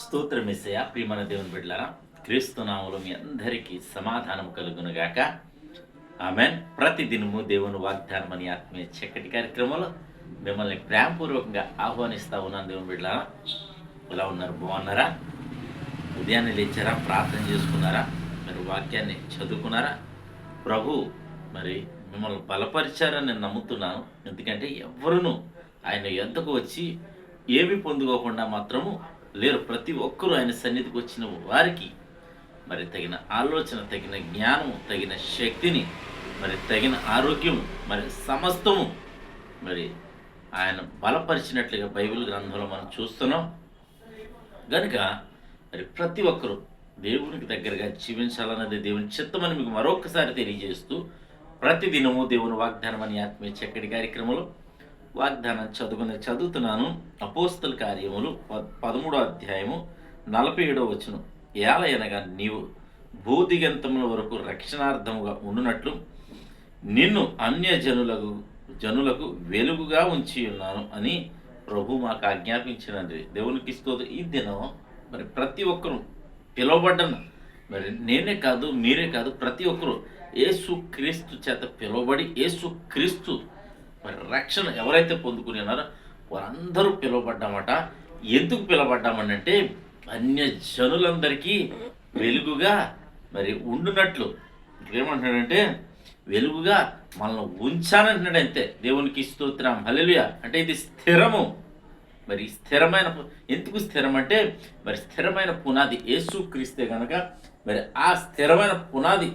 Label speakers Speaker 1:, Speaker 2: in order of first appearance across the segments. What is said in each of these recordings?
Speaker 1: స్తోత్రం యేసయ్య. ప్రియమైన దేవుని బిడ్డలారా, క్రీస్తు నామములో మీ అందరికీ సమాధానం కలుగునుగాక. ఆమేన్. ప్రతిదినము దేవుని వాగ్దానం అని ఆత్మీయ చక్కటి కార్యక్రమంలో మిమ్మల్ని ప్రేమపూర్వకంగా ఆహ్వానిస్తా ఉన్నాను. దేవుని బిడ్డలారా, ఎలా ఉన్నారు? బాగున్నారా? ఉదయాన్నే లేచారా? ప్రార్థన చేసుకున్నారా? మరి వాక్యాన్ని చదువుకున్నారా? ప్రభు మరి మిమ్మల్ని బలపరిచారని నేను నమ్ముతున్నాను. ఎందుకంటే ఎవరును ఆయన యొద్దకు వచ్చి ఏమి పొందుకోకుండా మాత్రము లేరు. ప్రతి ఒక్కరూ ఆయన సన్నిధికి వచ్చిన వారికి మరి తగిన ఆలోచన, తగిన జ్ఞానము, తగిన శక్తిని, మరి తగిన ఆరోగ్యం, మరి సమస్తము మరి ఆయన బలపరిచినట్లుగా బైబిల్ గ్రంథంలో మనం చూస్తున్నాం. కనుక మరి ప్రతి ఒక్కరూ దేవునికి దగ్గరగా జీవించాలన్నది దేవుని చిత్తమని మీకు మరొకసారి తెలియజేస్తూ, ప్రతిదినము దేవుని వాగ్దానం అని ఆత్మీయ చక్కటి కార్యక్రమంలో వాగ్దానం చదువుతున్నాను. అపోస్తల కార్యములు 13వ అధ్యాయము 47వ వచనం. ఏలయనగా నీవు భూదిగంతముల వరకు రక్షణార్థముగా ఉండునట్లు నిన్ను అన్య జనులకు వెలుగుగా ఉంచి ఉన్నాను అని ప్రభు మాకు ఆజ్ఞాపించినది. దేవునికి స్తోత్రం. ఈ దినం మరి ప్రతి ఒక్కరూ పిలువబడ్డను, మరి నేనే కాదు, మీరే కాదు, ప్రతి ఒక్కరూ యేసు క్రీస్తు చేత పిలువబడి యేసు క్రీస్తు మరి రక్షణ ఎవరైతే పొందుకుని ఉన్నారో వారందరూ పిలువబడ్డామట. ఎందుకు పిలువబడ్డామనంటే అన్య జనులందరికీ వెలుగుగా మరి ఉండునట్లు. ఏమంటున్నాడంటే వెలుగుగా మనల్ని ఉంచానంటున్నాడు. అంతే. దేవునికి స్తోత్రం. హల్లెలూయా. అంటే ఇది స్థిరము. మరి స్థిరమైన, ఎందుకు స్థిరం అంటే మరి స్థిరమైన పునాది యేసు క్రీస్తే కనుక మరి ఆ స్థిరమైన పునాది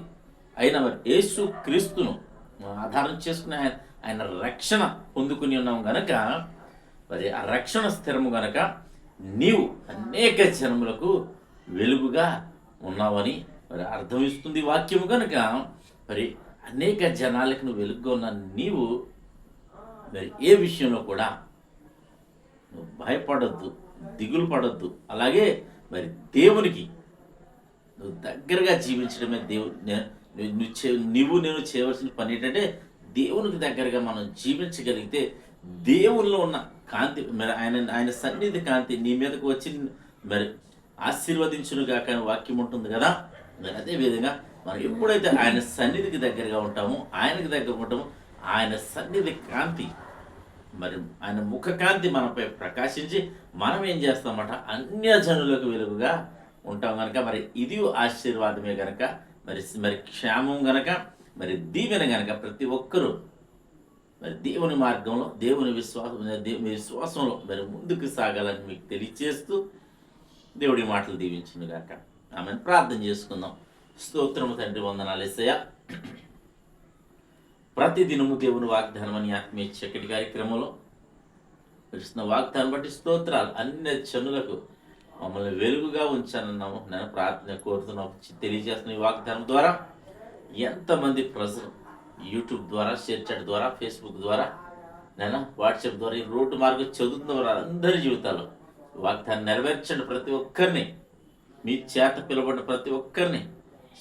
Speaker 1: అయిన మరి యేసు క్రీస్తును ఆధారం చేసుకుని ఆయన రక్షణ పొందుకుని ఉన్నాం గనక మరి ఆ రక్షణ స్థిరము గనక నీవు అనేక జనములకు వెలుగుగా ఉన్నావని మరి అర్థమిస్తుంది వాక్యము. కనుక మరి అనేక జనాలకు నువ్వు వెలుగుగా ఉన్న నీవు మరి ఏ విషయంలో కూడా నువ్వు భయపడొద్దు, దిగులు పడొద్దు. అలాగే మరి దేవునికి నువ్వు దగ్గరగా జీవించడమే నువ్వు నేను చేయవలసిన పని ఏంటంటే దేవునికి దగ్గరగా మనం జీవించగలిగితే దేవుల్లో ఉన్న కాంతి మరి ఆయన సన్నిధి కాంతి నీ మీదకు వచ్చి మరి ఆశీర్వదించునుగా కానీ వాక్యం ఉంటుంది కదా. మరి అదేవిధంగా మనం ఎప్పుడైతే ఆయన సన్నిధికి దగ్గరగా ఉంటామో, ఆయనకి దగ్గర ఉంటామో, ఆయన సన్నిధి కాంతి మరి ఆయన ముఖ కాంతి మనపై ప్రకాశించి మనం ఏం చేస్తామట అన్య జనులకు వెలుగుగా ఉంటాం కనుక మరి ఇది ఆశీర్వాదమే కనుక మరి క్షేమం గనక మరి దీవెన గనక ప్రతి ఒక్కరూ మరి దేవుని మార్గంలో దేవుని విశ్వాసంలో మరి ముందుకు సాగాలని మీకు తెలియచేస్తూ దేవుడి మాటలు దీవించును గాక. ఆమెను ప్రార్థన చేసుకుందాం. స్తోత్రము తండ్రి, వందనాలు యేసయ్య. ప్రతిదినము దేవుని వాగ్దానం అని ఆత్మీయ చక్కటి కార్యక్రమంలో కృష్ణ వాగ్దానం బట్టి స్తోత్రాలు. అన్ని జనులకు మమ్మల్ని వెలుగుగా ఉంచానన్నాము. నేను ప్రార్థన కోరుతున్నాము, తెలియజేస్తున్న ఈ వాగ్దానం ద్వారా ఎంతమంది ప్రజలు యూట్యూబ్ ద్వారా, షేర్ చాట్ ద్వారా, ఫేస్బుక్ ద్వారా, నేను వాట్సాప్ ద్వారా, ఈ రోడ్డు మార్గం చదువుతున్న వారు అందరి జీవితాలు వాగ్దానం నెరవేర్చండి. ప్రతి ఒక్కరిని మీ చేత పిలువబడిన ప్రతి ఒక్కరిని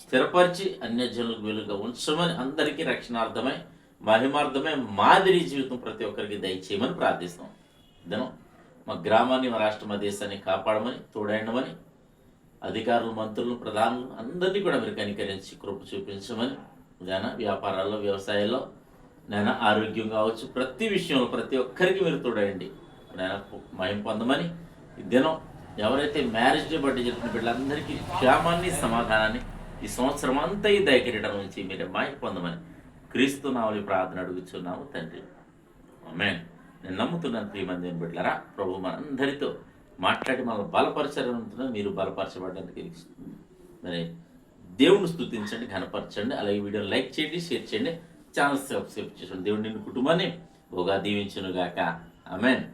Speaker 1: స్థిరపరిచి అన్యజనులకు వెలుగుగా ఉంచమని, అందరికీ రక్షణార్థమై మహిమార్థమై మాదిరి జీవితం ప్రతి ఒక్కరికి దయచేయమని ప్రార్థిస్తాం. దినం మా గ్రామాన్ని, మా రాష్ట్ర, మా దేశాన్ని కాపాడమని, తోడైండమని, అధికారులు, మంత్రులు, ప్రధానులు అందరినీ కూడా మీరు కనికరించి కృప చూపించమని, నేను వ్యాపారాల్లో, వ్యవసాయాల్లో, నేను ఆరోగ్యం కావచ్చు, ప్రతి విషయంలో ప్రతి ఒక్కరికి మీరు తోడయండి. నేను మహిమ పొందమని, ఈ దినం ఎవరైతే మ్యారేజ్ డే బట్టి చెప్పిన బిడ్డలందరికీ క్షేమాన్ని, సమాధానాన్ని ఈ సంవత్సరం అంతా ఈ దయకిరీటం నుంచి మీరు మహిమ పొందమని క్రీస్తు నామములో ప్రార్థన అడుగుచున్నాము తండ్రి. ఆమేన్. నేను నమ్ముతున్నాను ప్రియమంది బిడ్డలారా, ప్రభు మనందరితో మాట్లాడి మనల్ని బలపరచాలనుకుంటున్నా. మీరు బలపరచబడడానికి మరి దేవుని స్తుతించండి, ఘనపరచండి. అలాగే వీడియోని లైక్ చేయండి, షేర్ చేయండి, ఛానల్ సబ్స్క్రైబ్ చేయండి. దేవుడు నిన్ను కుటుంబాన్ని బహుగా దీవించును గాక. ఆమేన్.